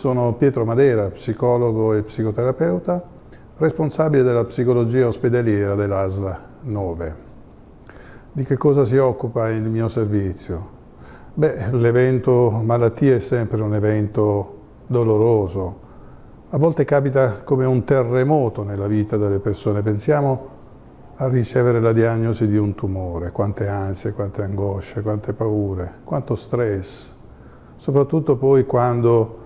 sono Pietro Madera, psicologo e psicoterapeuta, responsabile della psicologia ospedaliera dell'ASL 9. Di che cosa si occupa il mio servizio? L'evento malattia è sempre un evento doloroso. A volte capita come un terremoto nella vita delle persone. Pensiamo a ricevere la diagnosi di un tumore, quante ansie, quante angosce, quante paure, quanto stress. Soprattutto poi quando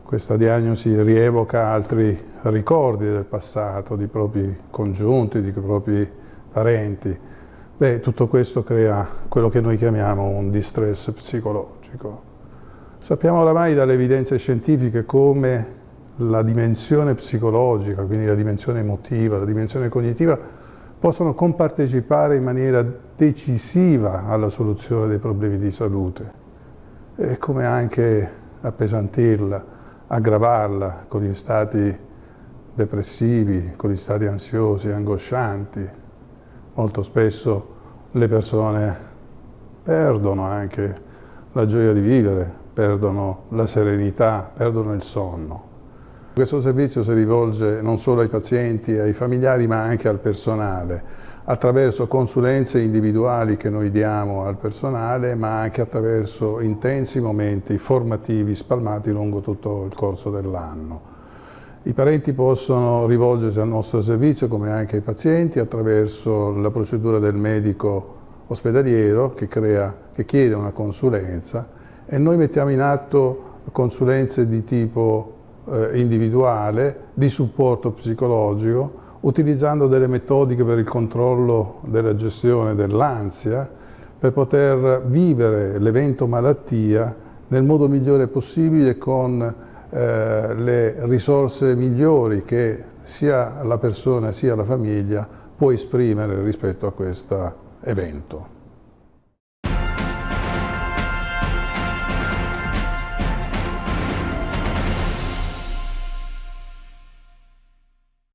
questa diagnosi rievoca altri ricordi del passato, di propri congiunti, di propri parenti. Tutto questo crea quello che noi chiamiamo un distress psicologico. Sappiamo oramai dalle evidenze scientifiche come la dimensione psicologica, quindi la dimensione emotiva, la dimensione cognitiva, possono compartecipare in maniera decisiva alla soluzione dei problemi di salute e come anche appesantirla, aggravarla con gli stati depressivi, con gli stati ansiosi, angoscianti. Molto spesso le persone perdono anche la gioia di vivere, perdono la serenità, perdono il sonno. Questo servizio si rivolge non solo ai pazienti e ai familiari, ma anche al personale, attraverso consulenze individuali che noi diamo al personale, ma anche attraverso intensi momenti formativi spalmati lungo tutto il corso dell'anno. I parenti possono rivolgersi al nostro servizio, come anche i pazienti, attraverso la procedura del medico ospedaliero che chiede una consulenza, e noi mettiamo in atto consulenze di tipo individuale, di supporto psicologico, utilizzando delle metodiche per il controllo della gestione dell'ansia, per poter vivere l'evento malattia nel modo migliore possibile, con le risorse migliori che sia la persona sia la famiglia può esprimere rispetto a questo evento.